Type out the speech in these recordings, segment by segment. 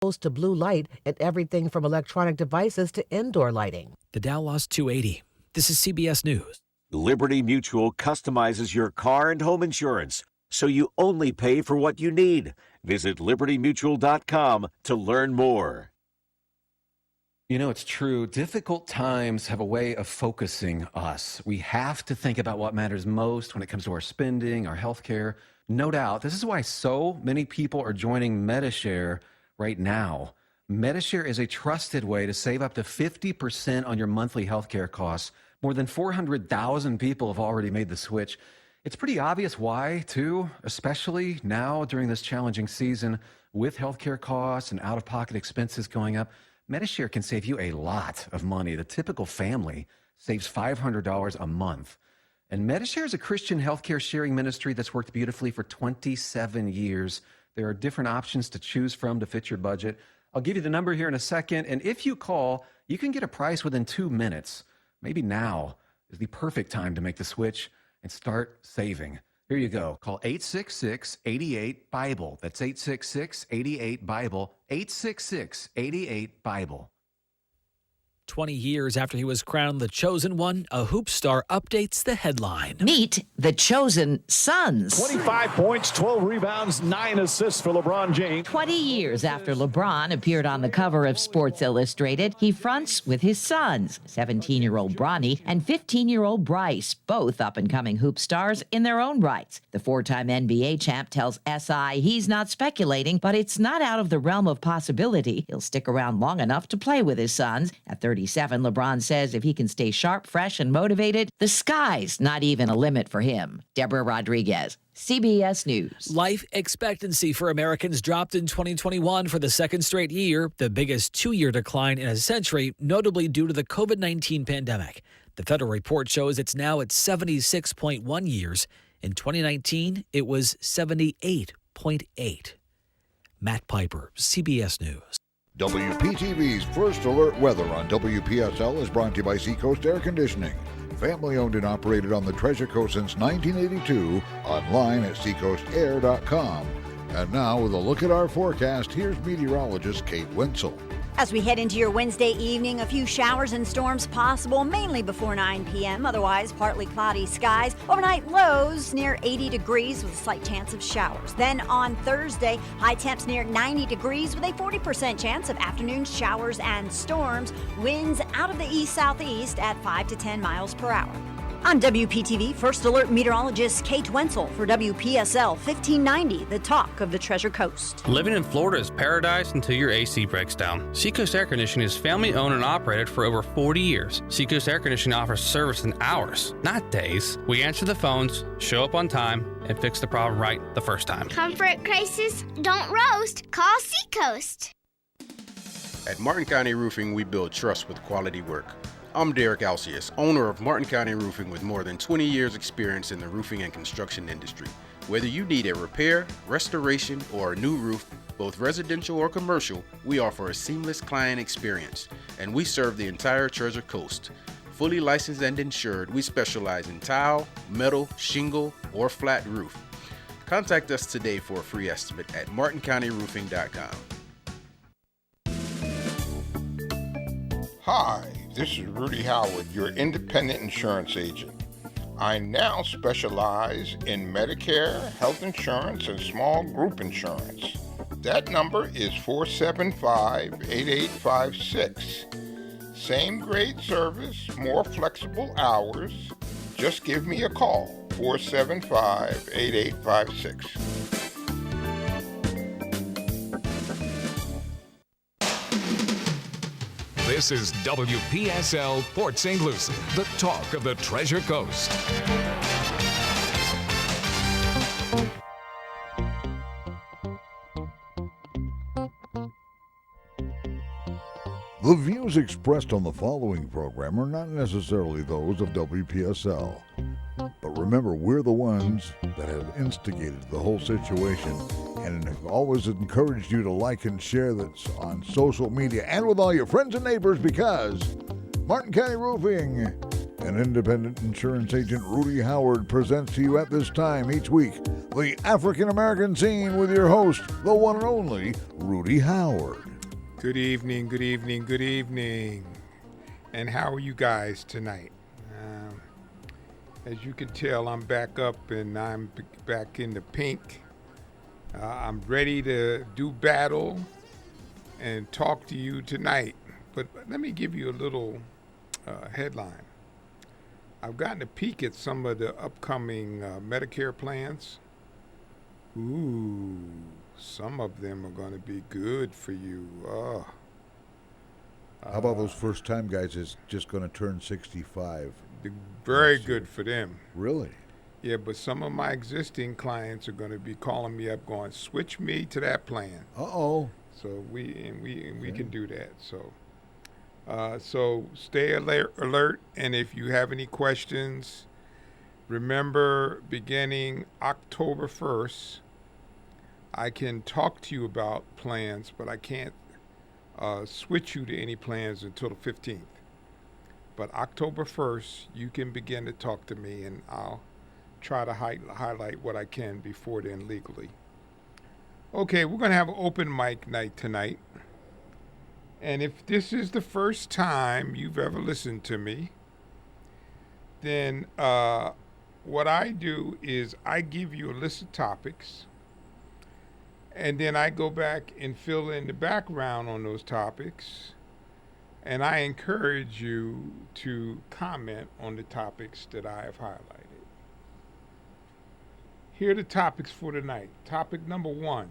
to blue light and everything from electronic devices to indoor lighting. The Dow lost 280. This is CBS News. Liberty Mutual customizes your car and home insurance, so you only pay for what you need. Visit libertymutual.com to learn more. You know, it's true. Difficult times have a way of focusing us. We have to think about what matters most when it comes to our spending, our health care. No doubt. This is why so many people are joining Medi-Share right now. Medi-Share is a trusted way to save up to 50% on your monthly healthcare costs. More than 400,000 people have already made the switch. It's pretty obvious why, too, especially now during this challenging season with healthcare costs and out-of-pocket expenses going up. Medi-Share can save you a lot of money. The typical family saves $500 a month. And Medi-Share is a Christian healthcare sharing ministry that's worked beautifully for 27 years. There are different options to choose from to fit your budget. I'll give you the number here in a second, and if you call, you can get a price within 2 minutes. Maybe now is the perfect time to make the switch and start saving. Here you go. Call 866-88-BIBLE. That's 866-88-BIBLE. 866-88-BIBLE. 20 years after he was crowned the Chosen One, a hoop star updates the headline. Meet the Chosen Sons. 25 points, 12 rebounds, 9 assists for LeBron James. 20 years after LeBron appeared on the cover of Sports Illustrated, he fronts with his sons, 17-year-old Bronny and 15-year-old Bryce, both up-and-coming hoop stars in their own rights. The four-time NBA champ tells SI he's not speculating, but it's not out of the realm of possibility. He'll stick around long enough to play with his sons. At 37, LeBron says if he can stay sharp, fresh, and motivated, the sky's not even a limit for him. Deborah Rodriguez, CBS News. Life expectancy for Americans dropped in 2021 for the second straight year, the biggest two-year decline in a century, notably due to the COVID-19 pandemic. The federal report shows it's now at 76.1 years. In 2019, it was 78.8. Matt Piper, CBS News. WPTV's First Alert Weather on WPSL is brought to you by Seacoast Air Conditioning. Family owned and operated on the Treasure Coast since 1982. Online at seacoastair.com. And now, with a look at our forecast, here's meteorologist Kate Wenzel. As we head into your Wednesday evening, a few showers and storms possible, mainly before 9 p.m. Otherwise, partly cloudy skies. Overnight lows near 80 degrees with a slight chance of showers. Then on Thursday, high temps near 90 degrees with a 40% chance of afternoon showers and storms. Winds out of the east-southeast at 5 to 10 miles per hour. I'm WPTV First Alert meteorologist Kate Wenzel for WPSL 1590, the talk of the Treasure Coast. Living in Florida is paradise until your AC breaks down. Seacoast Air Conditioning is family owned and operated for over 40 years. Seacoast Air Conditioning offers service in hours, not days. We answer the phones, show up on time, and fix the problem right the first time. Comfort crisis, don't roast, call Seacoast. At Martin County Roofing, we build trust with quality work. I'm Derek Alcius, owner of Martin County Roofing with more than 20 years experience in the roofing and construction industry. Whether you need a repair, restoration, or a new roof, both residential or commercial, we offer a seamless client experience, and we serve the entire Treasure Coast. Fully licensed and insured, we specialize in tile, metal, shingle, or flat roof. Contact us today for a free estimate at martincountyroofing.com. Hi, this is Rudy Howard, your independent insurance agent. I now specialize in Medicare, health insurance, and small group insurance. That number is 475-8856. Same great service, more flexible hours. Just give me a call, 475-8856. This is WPSL Port St. Lucie, the talk of the Treasure Coast. The views expressed on the following program are not necessarily those of WPSL. But remember, we're the ones that have instigated the whole situation and have always encouraged you to like and share this on social media and with all your friends and neighbors, because Martin County Roofing and independent insurance agent Rudy Howard presents to you at this time each week the African American Scene with your host, the one and only Rudy Howard. Good evening, good evening, good evening. And how are you guys tonight? As you can tell, I'm back up and I'm back in the pink. I'm ready to do battle and talk to you tonight. But let me give you a little headline. I've gotten a peek at some of the upcoming Medicare plans. Ooh, some of them are going to be good for you. How about those first-time guys that's just going to turn 65? Very good for them. Really? Yeah, but some of my existing clients are going to be calling me up going, switch me to that plan. Uh-oh. So we can do that. So stay alert, and if you have any questions, remember beginning October 1st, I can talk to you about plans, but I can't switch you to any plans until the 15th. But October 1st, you can begin to talk to me, and I'll try to highlight what I can before then legally. Okay, we're going to have an open mic night tonight. And if this is the first time you've ever listened to me, then what I do is I give you a list of topics, and then I go back and fill in the background on those topics, and I encourage you to comment on the topics that I have highlighted. Here are the topics for tonight. Topic number 1.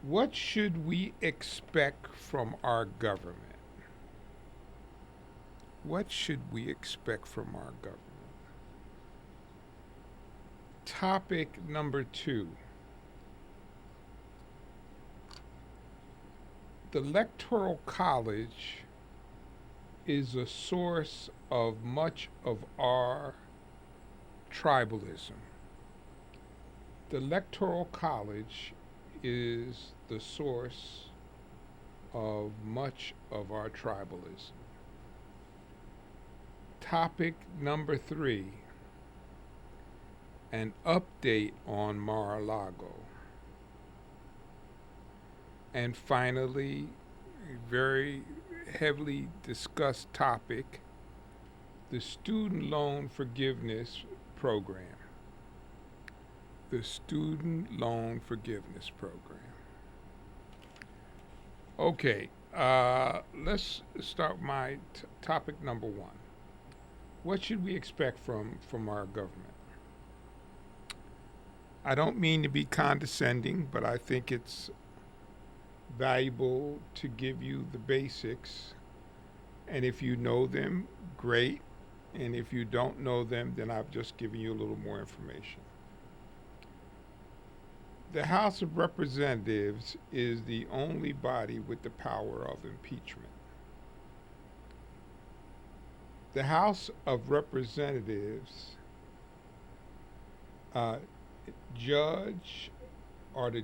What should we expect from our government? What should we expect from our government? Topic number 2. The Electoral College is a source of much of our tribalism. The Electoral College is the source of much of our tribalism. Topic number 3, an update on Mar-a-Lago. And finally, a very heavily discussed topic, the Student Loan Forgiveness Program. The Student Loan Forgiveness Program. Okay, let's start my topic number 1. What should we expect from our government? I don't mean to be condescending, but I think it's valuable to give you the basics, and if you know them, great, and if you don't know them, then I've just given you a little more information. The House of Representatives is the only body with the power of impeachment. The House of Representatives the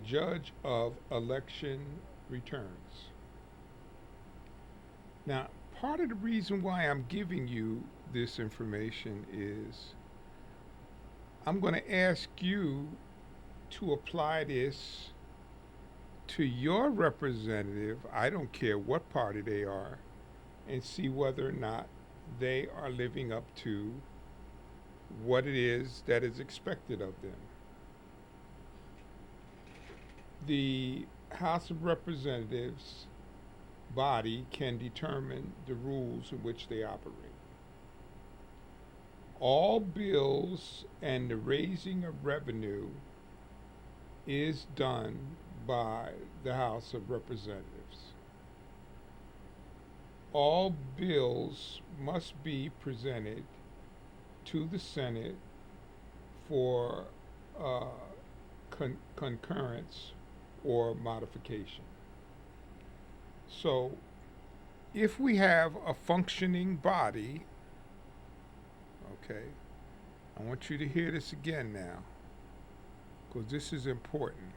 judge of election returns. Now, part of the reason why I'm giving you this information is I'm going to ask you to apply this to your representative, I don't care what party they are, and see whether or not they are living up to what it is that is expected of them. The House of Representatives body can determine the rules in which they operate. All bills and the raising of revenue is done by the House of Representatives. All bills must be presented to the Senate for concurrence or modification. So if we have a functioning body, okay, I want you to hear this again now, because this is important.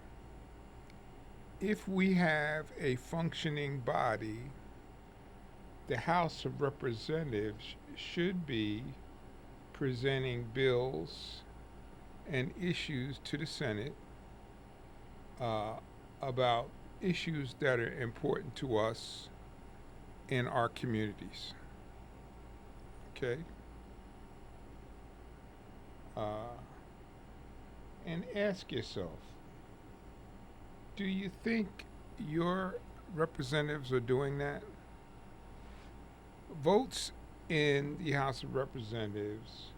If we have a functioning body, the House of Representatives should be presenting bills and issues to the Senate about issues that are important to us in our communities. Okay? And ask yourself, do you think your representatives are doing that? Votes in the House of Representatives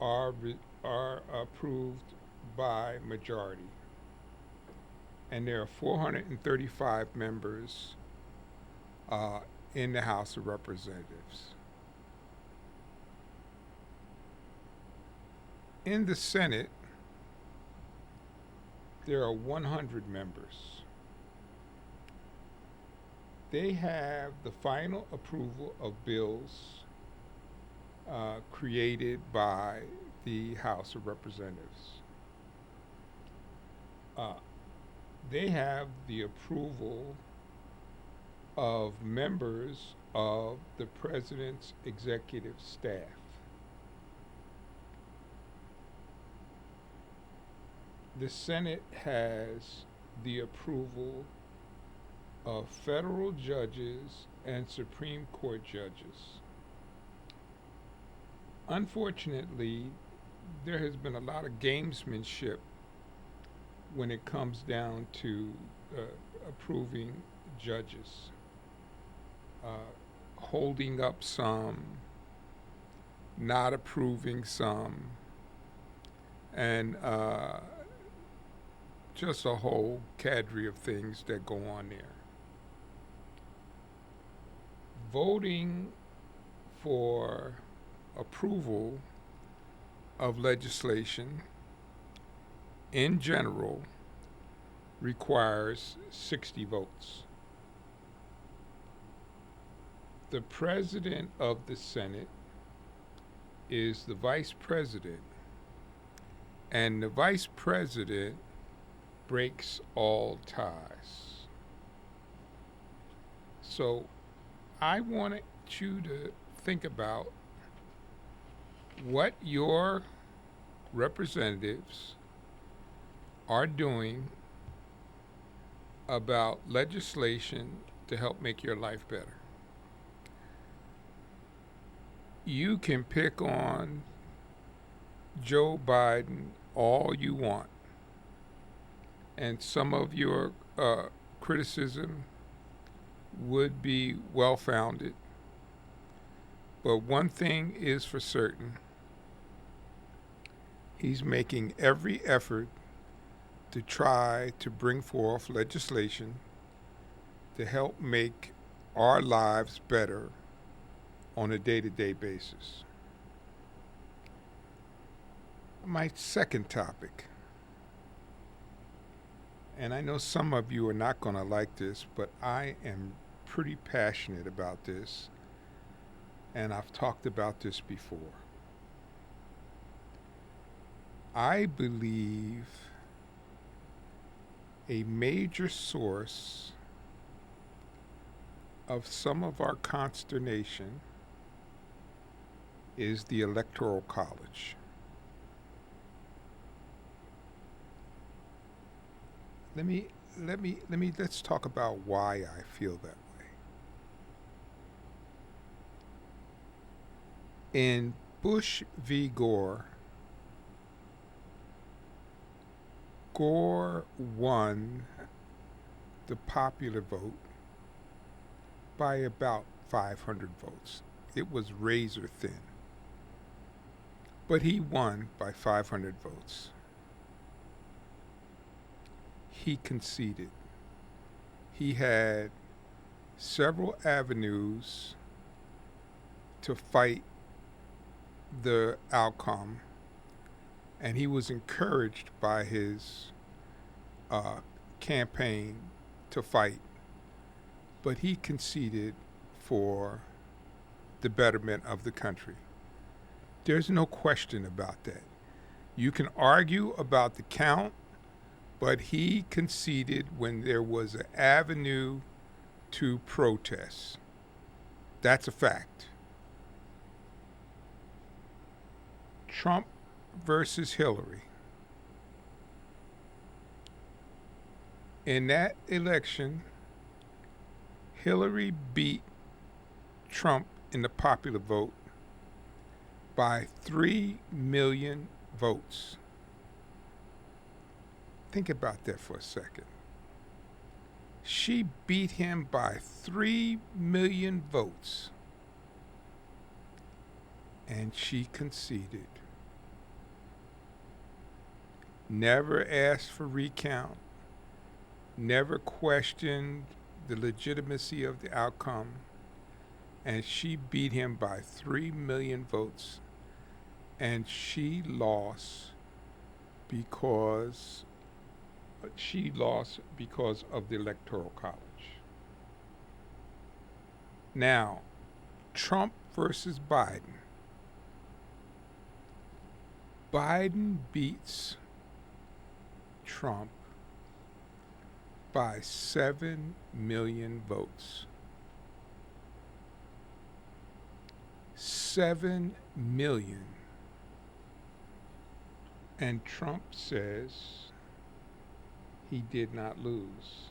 are approved by majority. And there are 435 members in the House of Representatives. In the Senate, there are 100 members. They have the final approval of bills created by the House of Representatives. They have the approval of members of the President's executive staff. The Senate has the approval of federal judges and Supreme Court judges. Unfortunately, there has been a lot of gamesmanship when it comes down to approving judges, holding up some, not approving some, and just a whole cadre of things that go on there. Voting for approval of legislation in general requires 60 votes. The president of the Senate is the vice president, and the vice president breaks all ties. So I wanted you to think about what your representatives are doing about legislation to help make your life better. You can pick on Joe Biden all you want, and some of your criticism would be well-founded. But one thing is for certain, he's making every effort to try to bring forth legislation to help make our lives better on a day-to-day basis. My second topic, and I know some of you are not going to like this, but I am pretty passionate about this, and I've talked about this before. I believe a major source of some of our consternation is the Electoral College. Let's talk about why I feel that way. In Bush v. Gore, Gore won the popular vote by about 500 votes. It was razor thin. But he won by 500 votes. He conceded. He had several avenues to fight the outcome, and he was encouraged by his campaign to fight, but he conceded for the betterment of the country. There's no question about that. You can argue about the count, but he conceded when there was an avenue to protest. That's a fact. Trump versus Hillary. In that election, Hillary beat Trump in the popular vote by 3 million votes. Think about that for a second. She beat him by 3 million votes, and she conceded. Never asked for recount, never questioned the legitimacy of the outcome, and she beat him by 3 million votes, and she lost because of the Electoral College. Now, Trump versus Biden. Biden beats Trump by 7 million votes. 7 million. And Trump says he did not lose.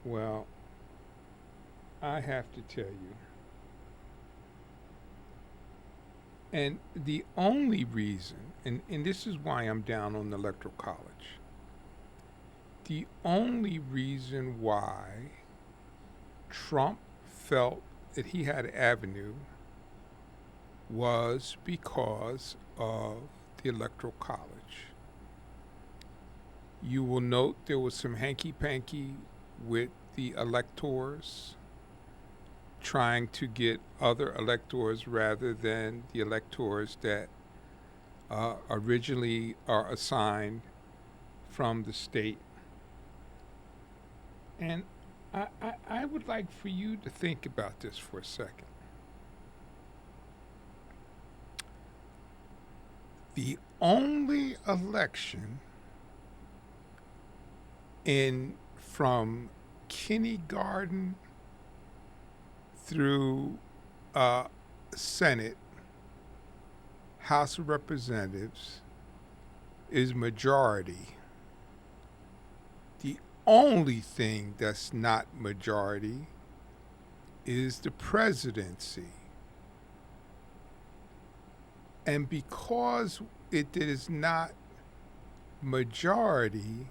Well, I have to tell you, and the only reason, and this is why I'm down on the Electoral College, the only reason why Trump felt that he had an avenue was because of the Electoral College. You will note there was some hanky-panky with the electors, trying to get other electors rather than the electors that originally are assigned from the state. And I would like for you to think about this for a second. The only election from kindergarten through Senate, House of Representatives is majority. The only thing that's not majority is the presidency. And because it is not majority,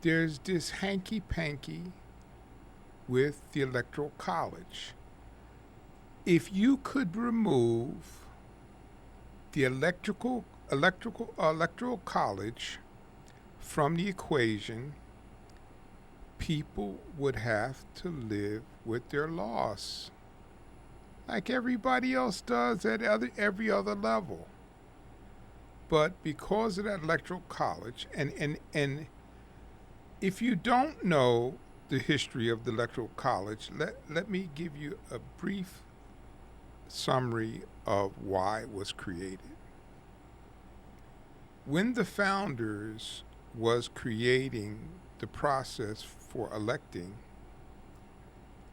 there's this hanky-panky with the Electoral College. If you could remove the Electoral College from the equation, people would have to live with their loss, like everybody else does at every other level. But because of that Electoral College, and if you don't know the history of the Electoral College, let me give you a brief summary of why it was created. When the founders was creating the process for electing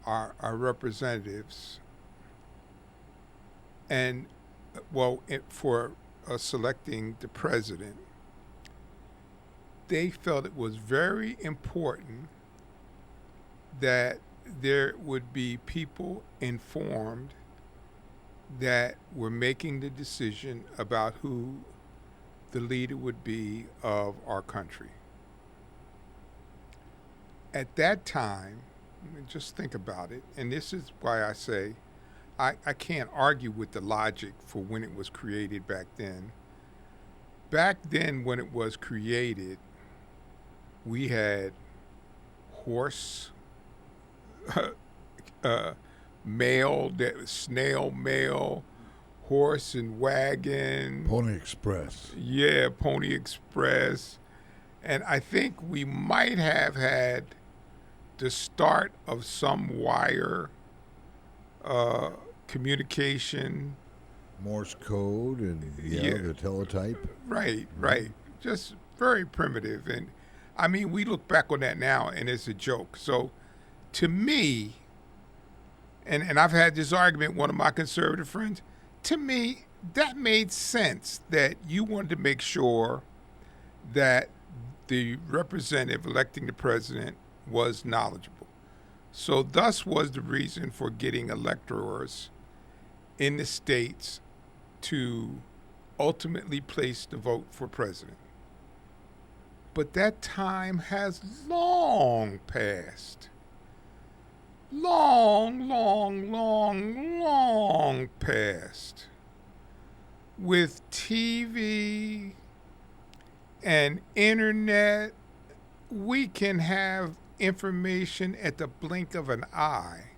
our representatives, and for selecting the president, they felt it was very important that there would be people informed that were making the decision about who the leader would be of our country. At that time, just think about it, and this is why I say I can't argue with the logic for when it was created back then. Back then, when it was created, we had horse mail, snail mail, horse and wagon. Pony Express. Yeah, Pony Express. And I think we might have had the start of some wire communication. Morse code and the teletype. Right. Just very primitive. And I mean, we look back on that now and it's a joke. So to me, and I've had this argument with one of my conservative friends, to me, that made sense that you wanted to make sure that the representative electing the president was knowledgeable. So thus was the reason for getting electors in the states to ultimately place the vote for president. But that time has long passed. Long past. With TV and internet, we can have information at the blink of an eye.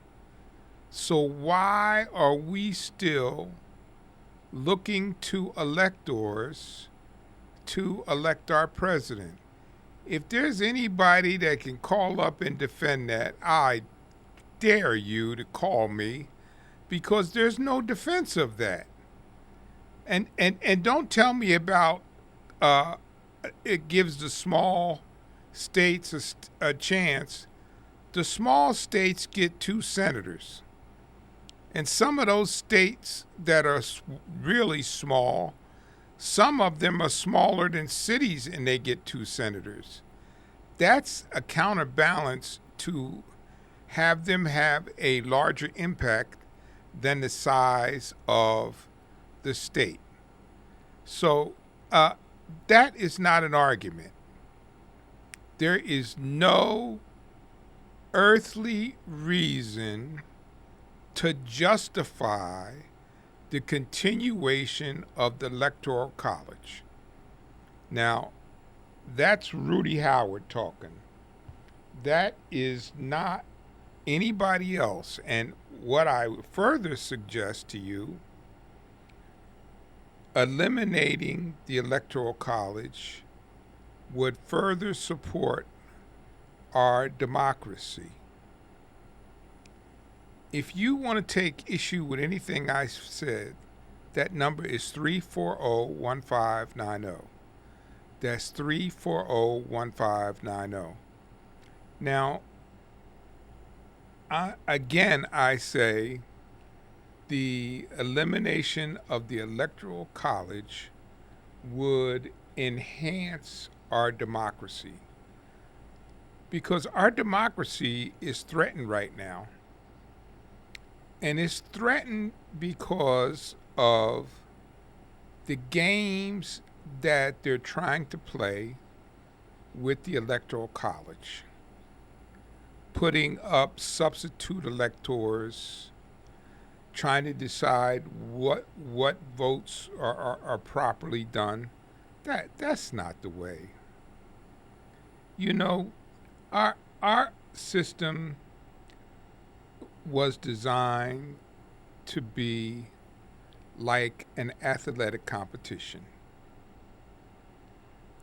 So why are we still looking to electors to elect our president? If there's anybody that can call up and defend that, I dare you to call me, because there's no defense of that. And don't tell me about it gives the small states a chance. The small states get 2 senators. And some of those states that are really small, some of them are smaller than cities and they get 2 senators. That's a counterbalance to have them have a larger impact than the size of the state. So that is not an argument. There is no earthly reason to justify the continuation of the Electoral College. Now, that's Rudy Howard talking. That is not anybody else. And what I further suggest to you, eliminating the Electoral College would further support our democracy. If you want to take issue with anything I said, that number is 340-1590. That's 340-1590. Now, I say the elimination of the Electoral College would enhance our democracy, because our democracy is threatened right now. And it's threatened because of the games that they're trying to play with the Electoral College, putting up substitute electors, trying to decide what votes are properly done. That's not the way. You know, our system was designed to be like an athletic competition.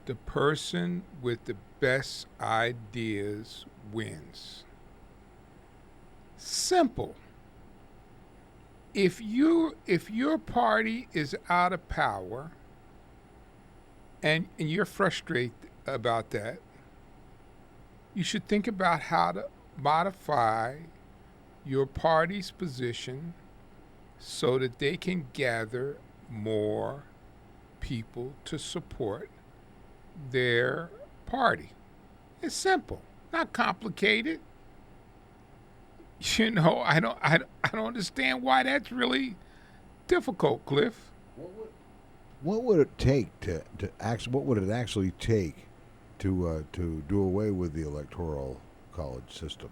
The person with the best ideas wins. Simple. If your party is out of power and you're frustrated about that, you should think about how to modify your party's position so that they can gather more people to support their party. It's simple, not complicated. You know, I don't understand why that's really difficult, Cliff. What would it take what would it actually take to do away with the Electoral College system?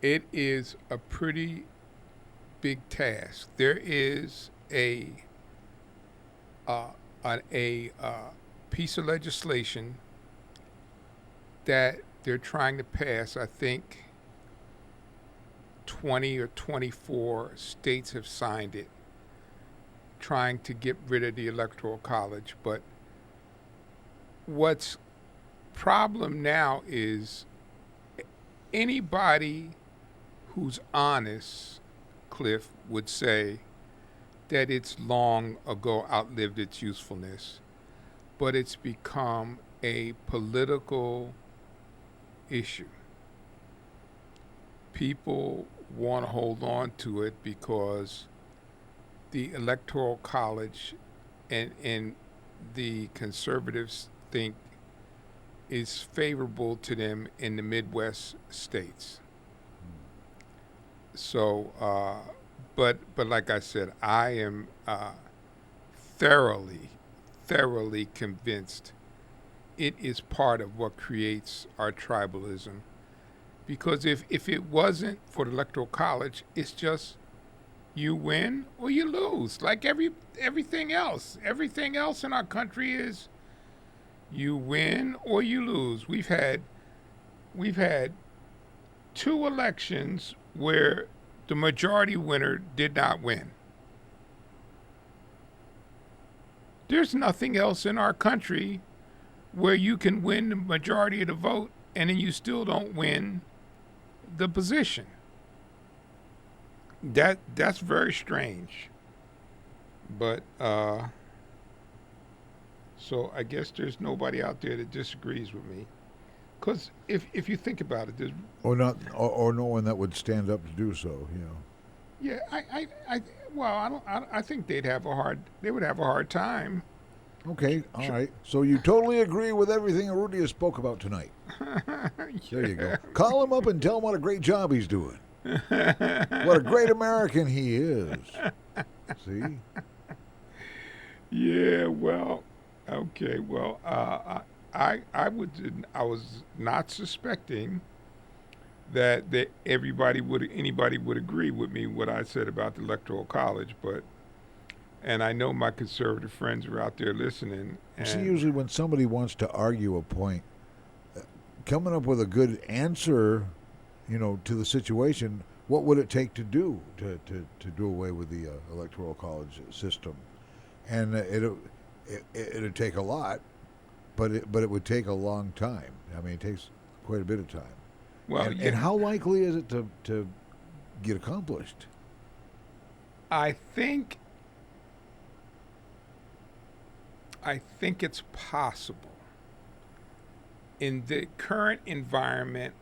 It is a pretty big task. There is a piece of legislation that they're trying to pass. I think 20 or 24 states have signed it, trying to get rid of the Electoral College. But what's problem now is anybody who's honest, Cliff, would say that it's long ago outlived its usefulness, but it's become a political issue. People want to hold on to it because the Electoral College and the conservatives think is favorable to them in the Midwest states. So, but like I said, I am thoroughly convinced it is part of what creates our tribalism. Because if it wasn't for the Electoral College, it's just you win or you lose, like everything else. Everything else in our country is you win or you lose. We've had 2 elections where the majority winner did not win. There's nothing else in our country where you can win the majority of the vote and then you still don't win the position. That's very strange. But so I guess there's nobody out there that disagrees with me. Because if you think about it, there's or no one that would stand up to do so, you know. Yeah, I think they would have a hard time. Okay, all right. So you totally agree with everything Rudy has spoke about tonight. There you go. Call him up and tell him what a great job he's doing. What a great American he is. See? Yeah, well, okay, well, I was not suspecting that anybody would agree with me what I said about the Electoral College, and I know my conservative friends are out there listening. See, usually when somebody wants to argue a point, coming up with a good answer, to the situation, what would it take to do to do away with the Electoral College system? And it'd take a lot, but it would take a long time. I mean, it takes quite a bit of time. Well, and how likely is it to get accomplished? I think it's possible. In the current environment,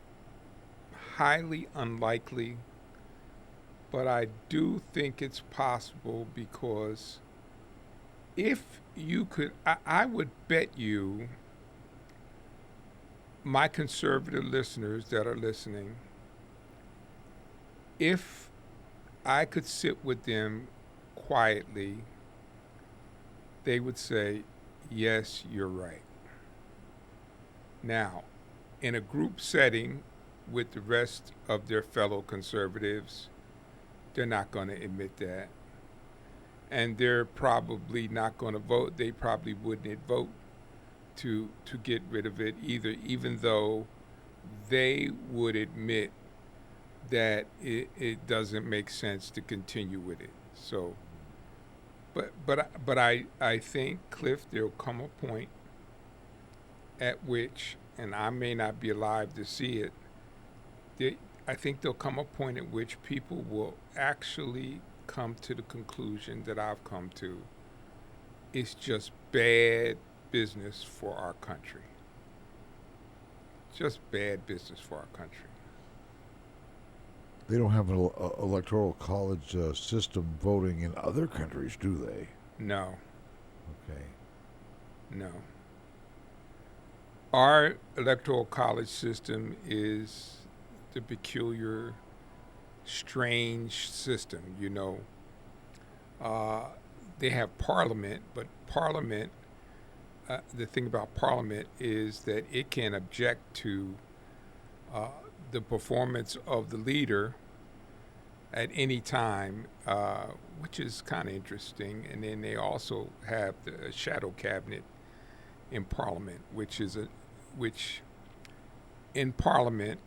highly unlikely, but I do think it's possible because if you could, I would bet you, my conservative listeners that are listening, if I could sit with them quietly, they would say, yes, you're right. Now, in a group setting with the rest of their fellow conservatives, they're not going to admit that. And they're probably not going to vote. They probably wouldn't vote to get rid of it either, even though they would admit that it doesn't make sense to continue with it. So, but I think, Cliff, there'll come a point at which, and I may not be alive to see it, I think there'll come a point at which people will actually come to the conclusion that I've come to. It's just bad business for our country. Just bad business for our country. They don't have an electoral college system voting in other countries, do they? No. Okay. No. Our electoral college system is the peculiar, strange system, They have parliament, but parliament, the thing about parliament is that it can object to the performance of the leader at any time, which is kind of interesting. And then they also have the shadow cabinet in Parliament, which in Parliament,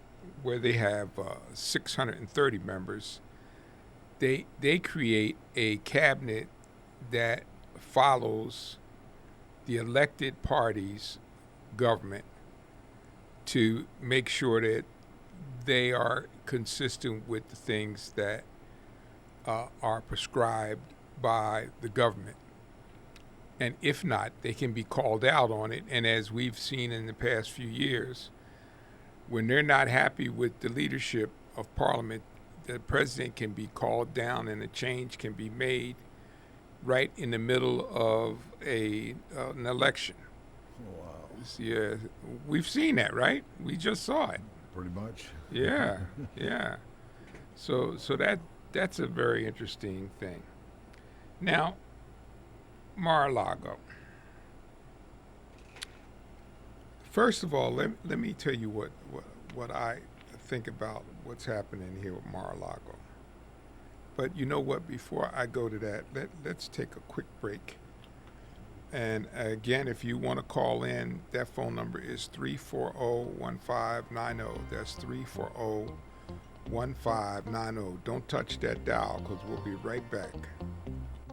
where they have 630 members, they create a cabinet that follows the elected party's government to make sure that they are consistent with the things that are prescribed by the government. And if not, they can be called out on it. And as we've seen in the past few years, when they're not happy with the leadership of Parliament, the president can be called down and a change can be made right in the middle of an election. Wow. Yeah, we've seen that, right? We just saw it. Pretty much. Yeah, yeah. So that's a very interesting thing. Now, Mar-a-Lago. First of all, let me tell you what I think about what's happening here with Mar-a-Lago. But you know what? Before I go to that, let's take a quick break. And again, if you want to call in, that phone number is 340-1590. That's 340-1590. Don't touch that dial, because we'll be right back.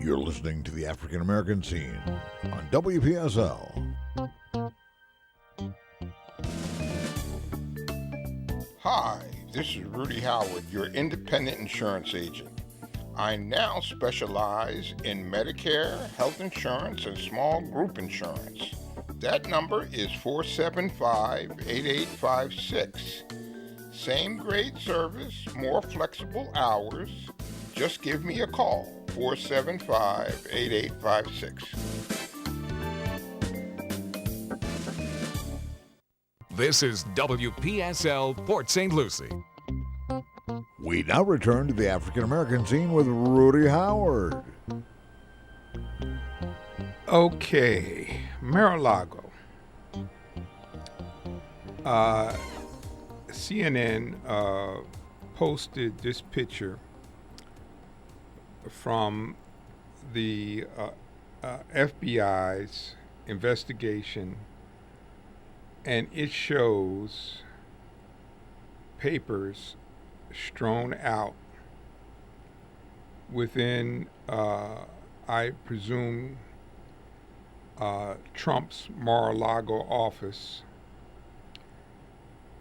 You're listening to the African American Scene on WPSL. Hi, this is Rudy Howard, your independent insurance agent. I now specialize in Medicare, health insurance, and small group insurance. That number is 475-8856. Same great service, more flexible hours. Just give me a call, 475-8856. This is WPSL Port St. Lucie. We now return to the African American Scene with Rudy Howard. Okay, Mar-a-Lago. CNN posted this picture from the FBI's investigation, and it shows papers strewn out within, I presume, Trump's Mar-a-Lago office,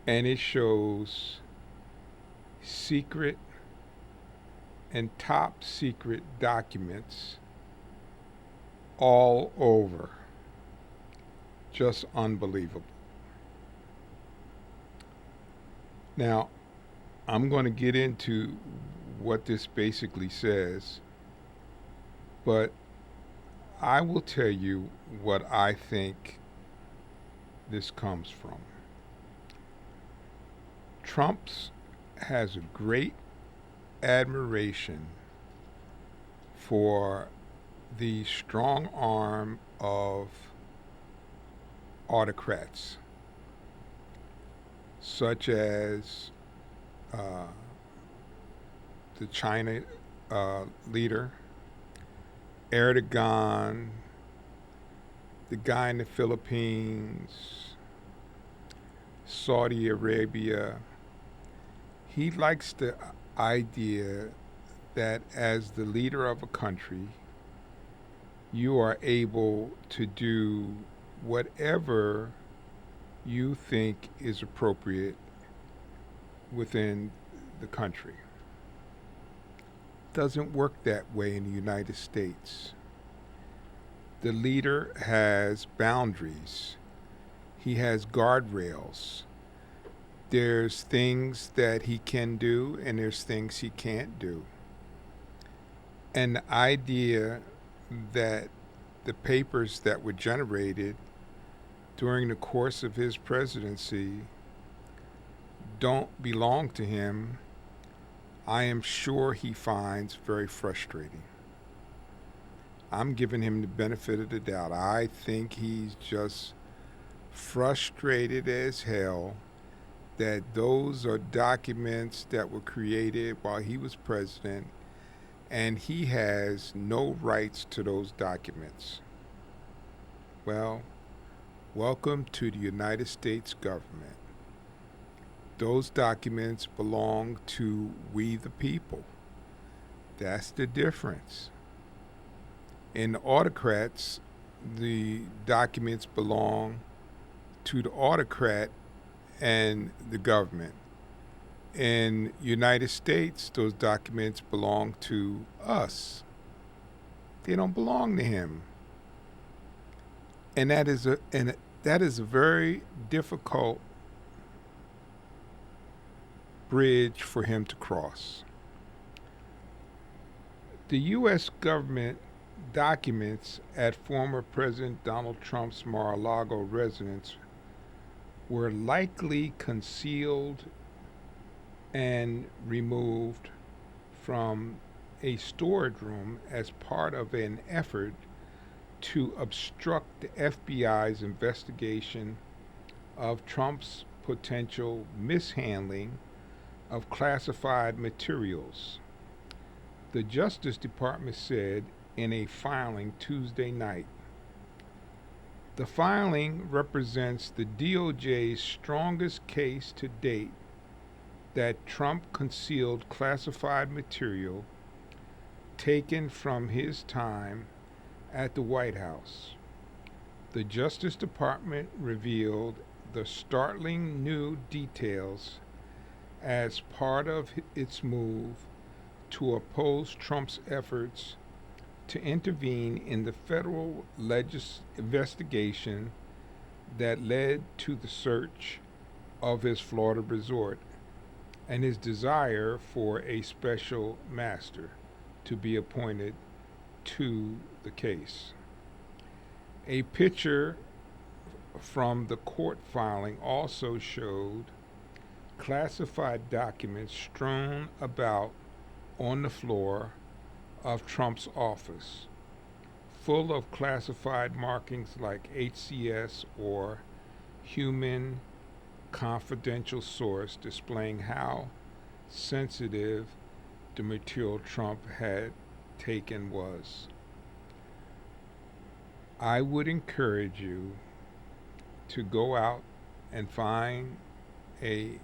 and it shows secret and top secret documents all over. Just unbelievable. Now, I'm going to get into what this basically says, but I will tell you what I think this comes from. Trump has a great admiration for the strong arm of autocrats, such as the China leader, Erdogan, the guy in the Philippines, Saudi Arabia. He likes the idea that as the leader of a country, you are able to do whatever you think is appropriate within the country. Doesn't work that way in the United States. The leader has boundaries. He has guardrails. There's things that he can do and there's things he can't do. And the idea that the papers that were generated during the course of his presidency don't belong to him, I am sure he finds very frustrating. I'm giving him the benefit of the doubt. I think he's just frustrated as hell that those are documents that were created while he was president, and he has no rights to those documents. Well, welcome to the United States government. Those documents belong to we the people. That's the difference. In the autocrats, the documents belong to the autocrat and the government. In United States, those documents belong to us. They don't belong to him. And that is a very difficult bridge for him to cross. The U.S. government documents at former President Donald Trump's Mar-a-Lago residence were likely concealed and removed from a storage room as part of an effort to obstruct the FBI's investigation of Trump's potential mishandling of classified materials. The Justice Department said in a filing Tuesday night. The filing represents the DOJ's strongest case to date that Trump concealed classified material taken from his time at the White House. The Justice Department revealed the startling new details as part of its move to oppose Trump's efforts to intervene in the federal investigation that led to the search of his Florida resort and his desire for a special master to be appointed to the case. A picture from the court filing also showed classified documents strewn about on the floor of Trump's office, full of classified markings like HCS or Human Confidential Source, displaying how sensitive the material Trump had taken was. I would encourage you to go out and find a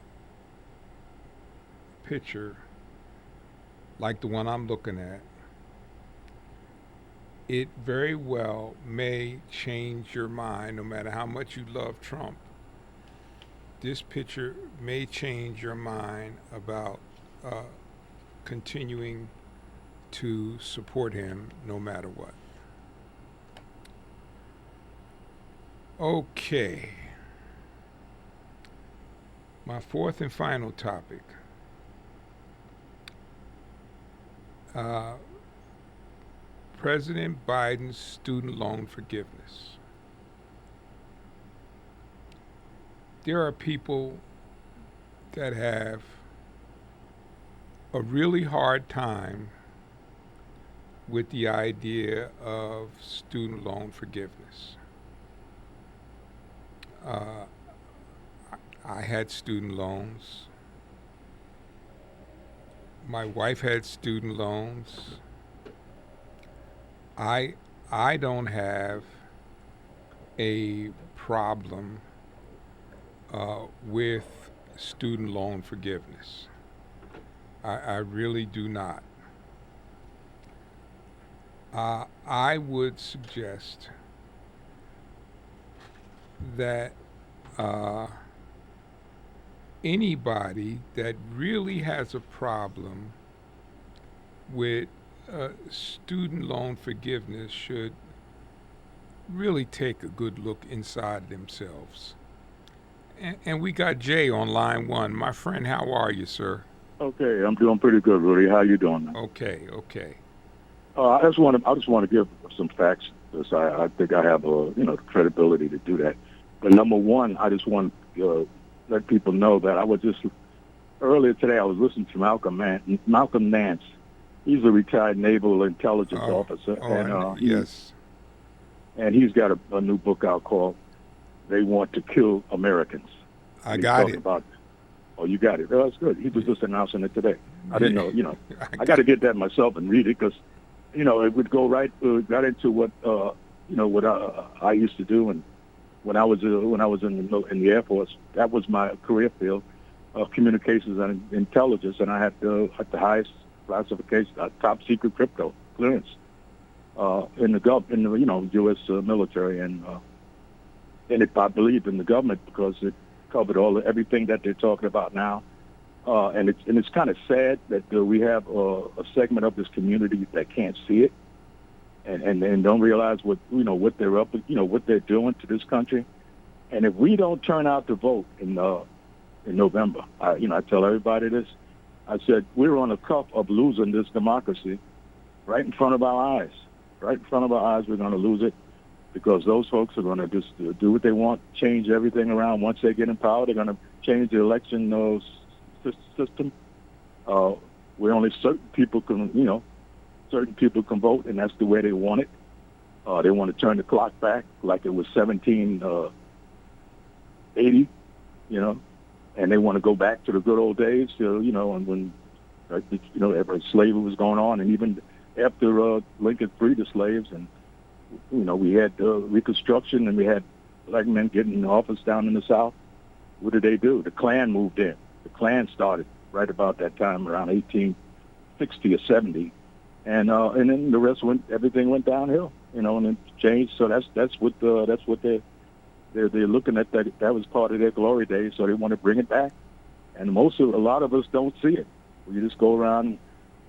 picture like the one I'm looking at. It very well may change your mind, no matter how much you love Trump. This picture may change your mind about continuing to support him no matter what. Okay. My fourth and final topic. President Biden's student loan forgiveness. There are people that have a really hard time with the idea of student loan forgiveness. I had student loans. My wife had student loans. I don't have a problem with student loan forgiveness. I really do not. I would suggest that anybody that really has a problem with student loan forgiveness should really take a good look inside themselves. And we got Jay on line one. My friend, how are you, sir? Okay, I'm doing pretty good, Rudy. How you doing, man? Okay. I just want to give some facts, because I think I have the credibility to do that. But number one, I just want to let people know that I was just earlier today. I was listening to Malcolm Nance. He's a retired naval intelligence officer, and he's got a new book out called "They Want to Kill Americans." I got it. Oh, you got it. Oh, that's good. He was just announcing it today. I didn't know. I got to get that myself and read it, because it would go right into what what I used to do, and when I was in the Air Force, that was my career field of communications and intelligence, and I had the highest classification, top secret crypto clearance in the U.S. Military, and I believe in the government, because it covered everything that they're talking about now, and it's kind of sad that we have a segment of this community that can't see it, and don't realize what they're up, what they're doing to this country. And if we don't turn out to vote in November, I tell everybody this. I said we're on the cusp of losing this democracy right in front of our eyes, right in front of our eyes, we're going to lose it because those folks are going to just do what they want, change everything around. Once they get in power, they're going to change the election system. Where only certain people can vote, and that's the way they want it. They want to turn the clock back like it was 1780, and they want to go back to the good old days, and when, slavery was going on, and even after Lincoln freed the slaves, and we had Reconstruction, and we had black men getting in office down in the South. What did they do? The Klan moved in. The Klan started right about that time, around 1860 or 70, and then the rest everything went downhill, and it changed. So that's what they're looking at. That was part of their glory days. So they want to bring it back, and a lot of us don't see it. We just go around,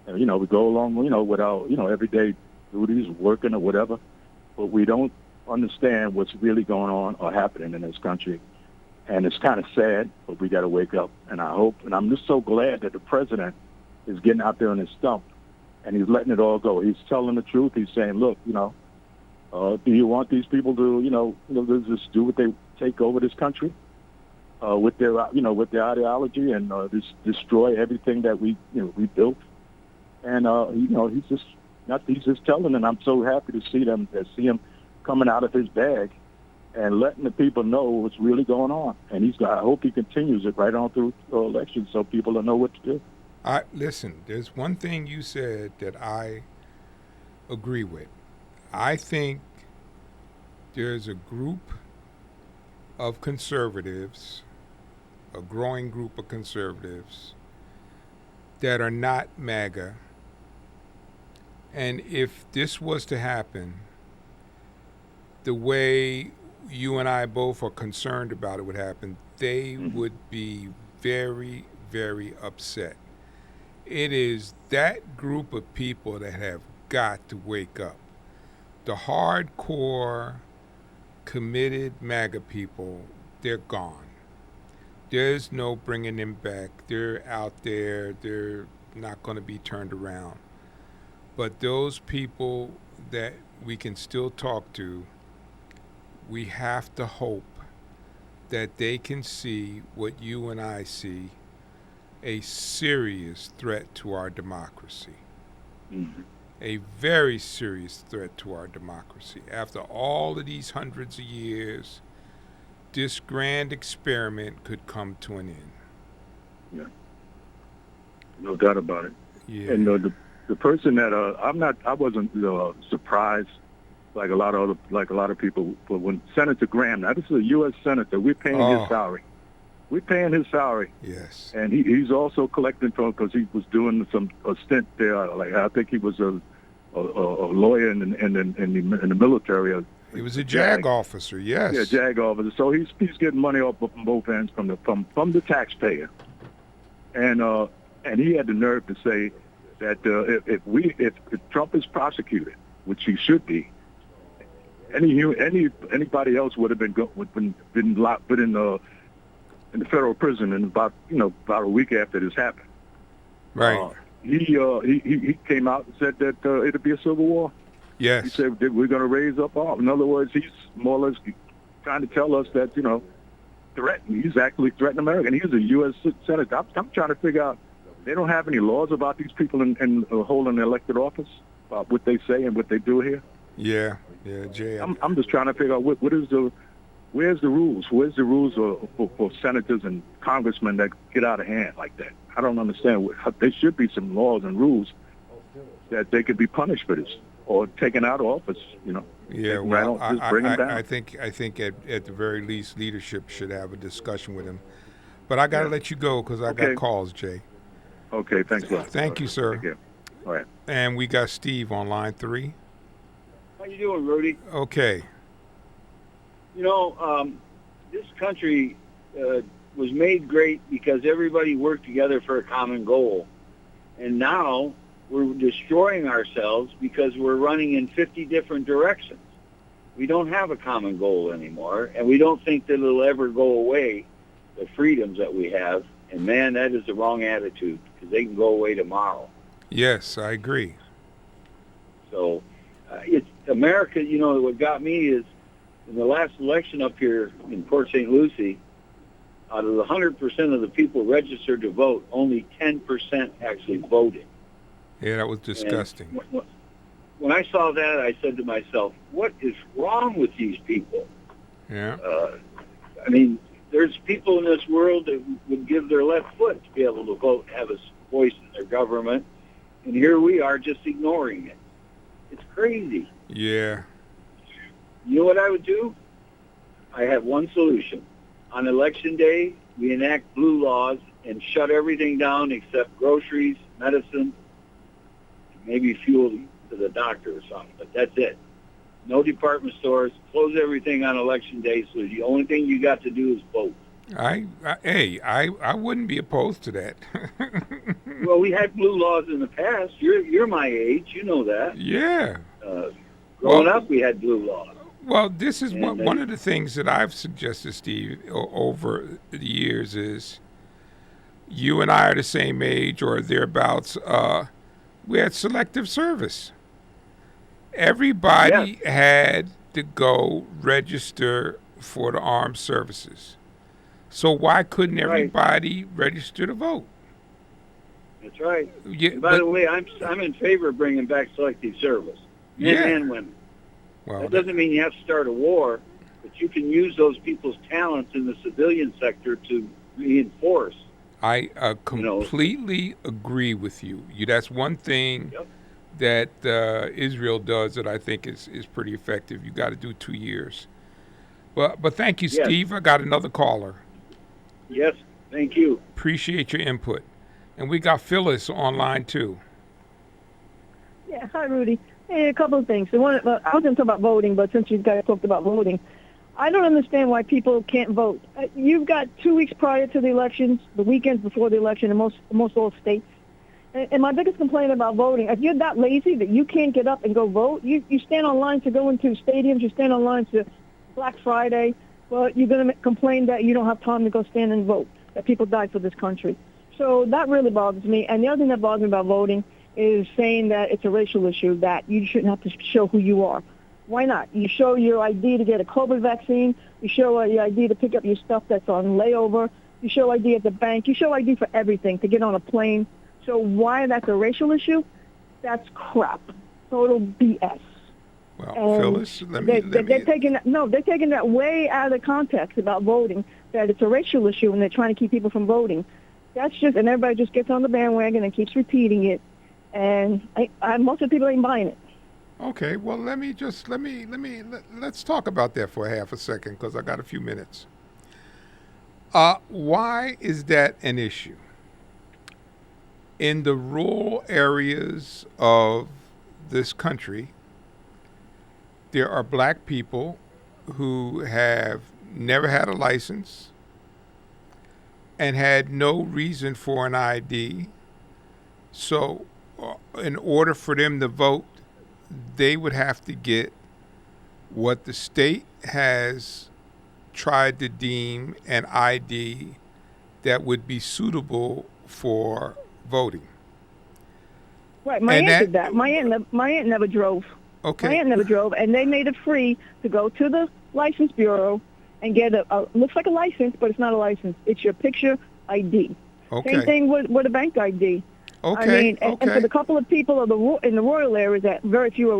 and we go along, with our everyday duties, working or whatever, but we don't understand what's really going on or happening in this country. And it's kind of sad, but we got to wake up. And I hope, and I'm just so glad that the president is getting out there on his stump, and he's letting it all go. He's telling the truth. He's saying, look, do you want these people to, just do what they take over this country with their ideology and just destroy everything that we built? And he's just telling, and I'm so happy to see him coming out of his bag and letting the people know what's really going on. And I hope he continues it right on through elections so people will know what to do. Listen, there's one thing you said that I agree with. I think there's a group of conservatives, a growing group of conservatives, that are not MAGA. And if this was to happen, the way you and I both are concerned about it would happen, they would be very, very upset. It is that group of people that have got to wake up. The hardcore, committed MAGA people, they're gone. There's no bringing them back. They're out there. They're not going to be turned around. But those people that we can still talk to, we have to hope that they can see what you and I see, a serious threat to our democracy. Mm-hmm. A very serious threat to our democracy. After all of these hundreds of years, this grand experiment could come to an end. Yeah, no doubt about it. Yeah. And the person that I wasn't surprised like a lot of people. But when Senator Graham, now this is a U.S. senator, we're paying his salary. We're paying his salary. Yes. And he's also collecting from, because he was doing a stint there. Like I think he was a lawyer in the military. He was a JAG officer. Yes. Yeah, JAG officer. So he's getting money off from both ends from the taxpayer. And he had the nerve to say that if Trump is prosecuted, which he should be, anybody else would have been locked, put in the federal prison in about a week after this happened. Right. He came out and said that it'd be a civil war. Yes. He said that we're going to raise up arms. In other words, he's more or less trying to tell us that he's actually threatening America. And he's a U.S. senator. I'm trying to figure out, they don't have any laws about these people in holding elected office, about what they say and what they do here. Yeah, Jay. I'm just trying to figure out where's the rules? Where's the rules for senators and congressmen that get out of hand like that? I don't understand. There should be some laws and rules that they could be punished for this or taken out of office. Yeah, well, I think at the very least, leadership should have a discussion with him. But I got to let you go because I got calls, Jay. Okay, thanks a lot. Thank you, sir. Take care. All right. And we got Steve on line 3. How you doing, Rudy? Okay. This country was made great because everybody worked together for a common goal. And now we're destroying ourselves because we're running in 50 different directions. We don't have a common goal anymore, and we don't think that it'll ever go away, the freedoms that we have. And, man, that is the wrong attitude because they can go away tomorrow. Yes, I agree. So It's America. You know, what got me is in the last election up here in Port St. Lucie, out of the 100% of the people registered to vote, only 10% actually voted. Yeah, that was disgusting. When I saw that, I said to myself, what is wrong with these people? Yeah. I mean, there's people in this world that would give their left foot to be able to vote and have a voice in their government. And here we are just ignoring it. It's crazy. Yeah. You know what I would do? I have one solution. On Election Day, we enact blue laws and shut everything down except groceries, medicine, maybe fuel to the doctor or something. But that's it. No department stores. Close everything on Election Day, so the only thing you got to do is vote. I wouldn't be opposed to that. Well, we had blue laws in the past. You're my age. You know that. Yeah. Growing up, we had blue laws. Well, this is one of the things that I've suggested, Steve, over the years is you and I are the same age or thereabouts. We had selective service. Everybody had to go register for the armed services. So why couldn't everybody register to vote? That's right. Yeah, and by the way, I'm in favor of bringing back selective service, men and women. Well, that doesn't mean you have to start a war, but you can use those people's talents in the civilian sector to reinforce. I completely agree with you. That's one thing that Israel does that I think is pretty effective. You got to do 2 years. But thank you, Steve. I got another caller. Yes, thank you. Appreciate your input. And we got Phyllis online too. Yeah, hi, Rudy. Hey, a couple of things. I was going to talk about voting, but since you guys talked about voting, I don't understand why people can't vote. You've got 2 weeks prior to the elections, the weekends before the election in most all states. And my biggest complaint about voting, if you're that lazy that you can't get up and go vote, you stand on line to go into stadiums, you stand on line to Black Friday, well, you're going to complain that you don't have time to go stand and vote, that people died for this country. So that really bothers me. And the other thing that bothers me about voting is saying that it's a racial issue, that you shouldn't have to show who you are. Why not? You show your ID to get a COVID vaccine. You show your ID to pick up your stuff that's on layover. You show ID at the bank. You show ID for everything, to get on a plane. So why that's a racial issue? That's crap. Total BS. Well, and Phyllis, they're taking that way out of context about voting, that it's a racial issue and they're trying to keep people from voting. That's just, and everybody just gets on the bandwagon and keeps repeating it. And most of the people ain't buying it. Okay, well, let's talk about that for half a second because I got a few minutes. Why is that an issue? In the rural areas of this country, there are black people who have never had a license and had no reason for an ID. So in order for them to vote, they would have to get what the state has tried to deem an ID that would be suitable for voting. Right, my aunt did that. My aunt never drove. Okay. My aunt never drove, and they made it free to go to the license bureau and get a looks like a license, but it's not a license. It's your picture ID. Okay. Same thing with a bank ID. Okay. I mean, and for the couple of people in the rural areas that very few are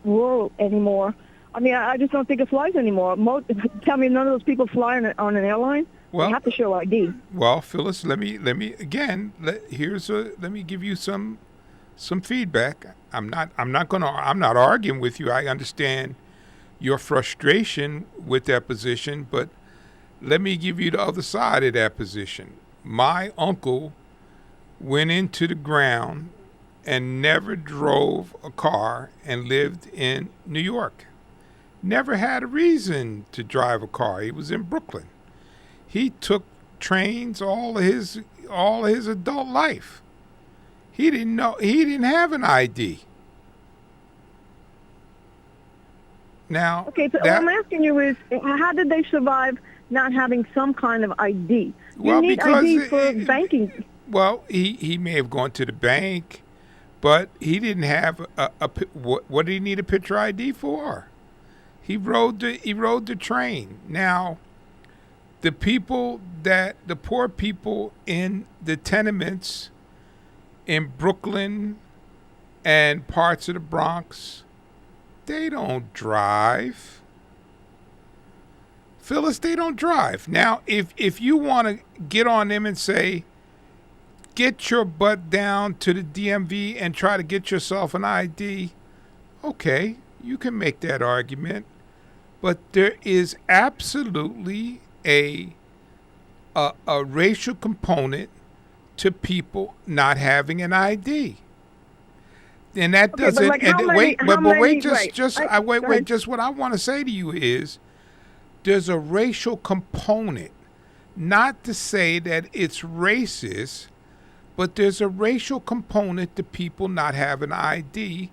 rural anymore, I mean, I just don't think it flies anymore. Tell me none of those people fly on an airline? Well, they have to show ID. Well, Phyllis, let me again, let me give you some feedback. I'm not arguing with you. I understand your frustration with that position, but let me give you the other side of that position. My uncle went into the ground and never drove a car and lived in New York. Never had a reason to drive a car. He was in Brooklyn. He took trains all his adult life. He didn't have an ID. Now, okay, so what I'm asking you is, how did they survive not having some kind of ID? You need ID for banking. Well, he may have gone to the bank, But he didn't have what did he need a picture ID for? He rode the train. Now, the poor people in the tenements in Brooklyn and parts of the Bronx, they don't drive. Phyllis, they don't drive. Now, if you want to get on them and say, get your butt down to the DMV and try to get yourself an ID, okay, you can make that argument. But there is absolutely a racial component to people not having an ID. And that doesn't. Wait. Just what I want to say to you is, there's a racial component. Not to say that it's racist, but there's a racial component to people not having ID,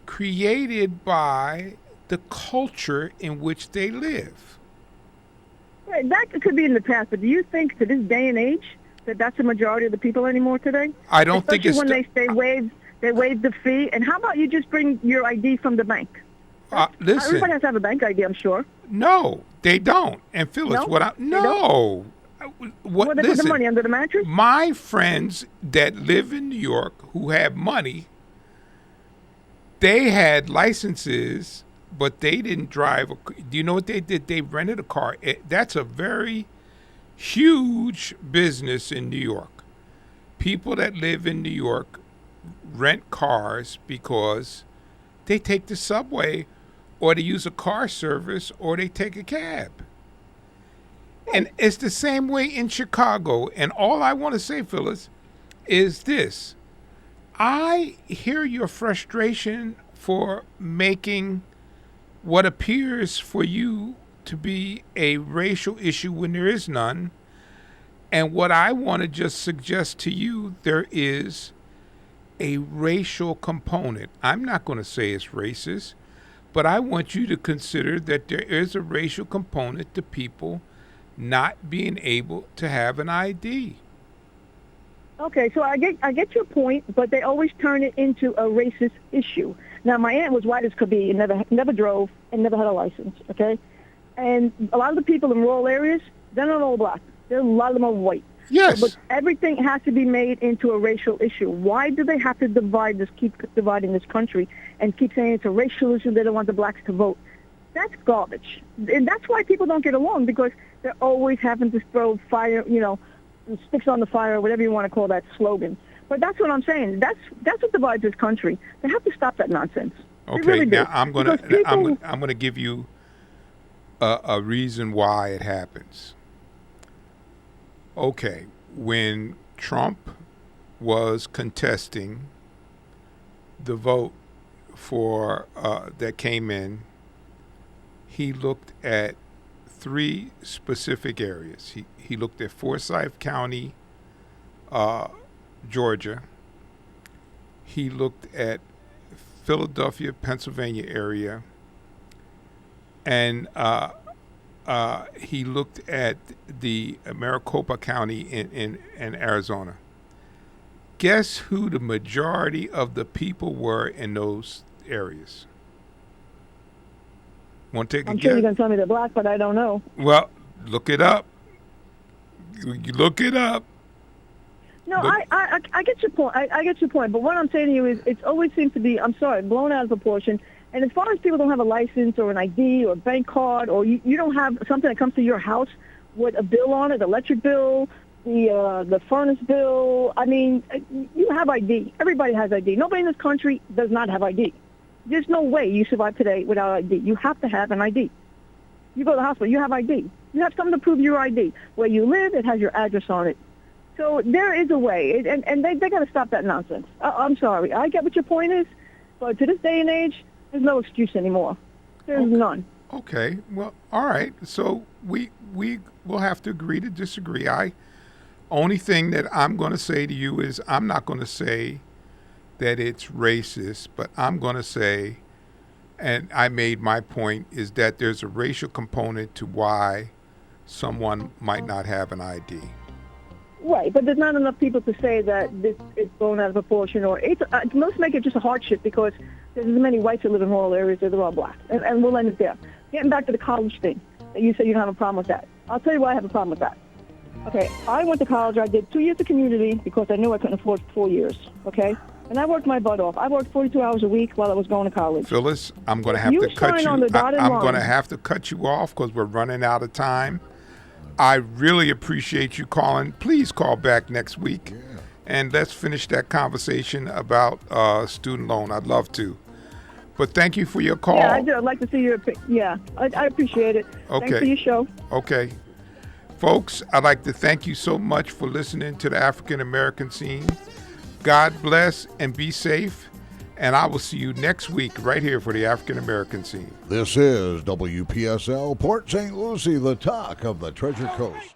created by the culture in which they live. Right, that could be in the past, but do you think to this day and age that that's the majority of the people anymore today? I don't think it's... Especially when they waive the fee. And how about you just bring your ID from the bank? Listen. Everybody has to have a bank ID, I'm sure. No, they don't. And Phyllis, Well, they put the money under the mattress? My friends that live in New York who have money, they had licenses, but they didn't drive. Do you know what they did? They rented a car. That's a very huge business in New York. People that live in New York rent cars because they take the subway, or they use a car service, or they take a cab. And it's the same way in Chicago. And all I want to say, Phyllis, is this. I hear your frustration for making what appears for you to be a racial issue when there is none. And what I want to just suggest to you, there is a racial component. I'm not going to say it's racist, but I want you to consider that there is a racial component to people not being able to have an ID. Okay, so I get your point, but they always turn it into a racist issue. Now, my aunt was white as could be and never drove and never had a license, okay? And a lot of the people in rural areas, they're not all black. A lot of them are white. Yes. But everything has to be made into a racial issue. Why do they have to keep dividing this country and keep saying it's a racial issue, they don't want the blacks to vote? That's garbage. And that's why people don't get along, because they're always having to throw fire, sticks on the fire, whatever you want to call that slogan. But that's what I'm saying. That's what divides this country. They have to stop that nonsense. Okay, really now I'm gonna give you a reason why it happens. Okay, when Trump was contesting the vote for that came in, he looked at 3 specific areas. He looked at Forsyth County, Georgia. He looked at Philadelphia, Pennsylvania area, and he looked at the Maricopa County in Arizona. Guess who the majority of the people were in those areas? Want to take a guess? I'm sure you're going to tell me they're black, but I don't know. Well, look it up. You look it up. No, I get your point. I get your point. But what I'm saying to you is it always seems to be, blown out of proportion. And as far as people don't have a license or an ID or a bank card, or you don't have something that comes to your house with a bill on it, the electric bill, the furnace bill, I mean, you have ID. Everybody has ID. Nobody in this country does not have ID. There's no way you survive today without ID. You have to have an ID. You go to the hospital, you have ID. You have something to prove your ID. Where you live, it has your address on it. So there is a way, and they got to stop that nonsense. I'm sorry. I get what your point is, but to this day and age, there's no excuse anymore. There's none. Okay. Well, all right. So we will have to agree to disagree. Only thing that I'm going to say to you is I'm not going to say that it's racist, but I'm going to say, and I made my point, is that there's a racial component to why someone might not have an ID. Right, but there's not enough people to say that this is blown out of proportion, or let's make it just a hardship because there's as many whites that live in rural areas as there are black, and we'll end it there. Getting back to the college thing, that you said you don't have a problem with that. I'll tell you why I have a problem with that. Okay, I went to college. I did 2 years of community because I knew I couldn't afford 4 years. Okay, and I worked my butt off. I worked 42 hours a week while I was going to college. Phyllis, I'm going to have to cut you. I'm going to have to cut you off because we're running out of time. I really appreciate you calling. Please call back next week, and let's finish that conversation about student loan. I'd love to. But thank you for your call. Yeah, I do. I'd like to see your opinion. Yeah, I appreciate it. Okay. Thanks for your show. Okay. Folks, I'd like to thank you so much for listening to the African American Scene. God bless and be safe. And I will see you next week right here for the African American Scene. This is WPSL Port St. Lucie, the talk of the Treasure Coast.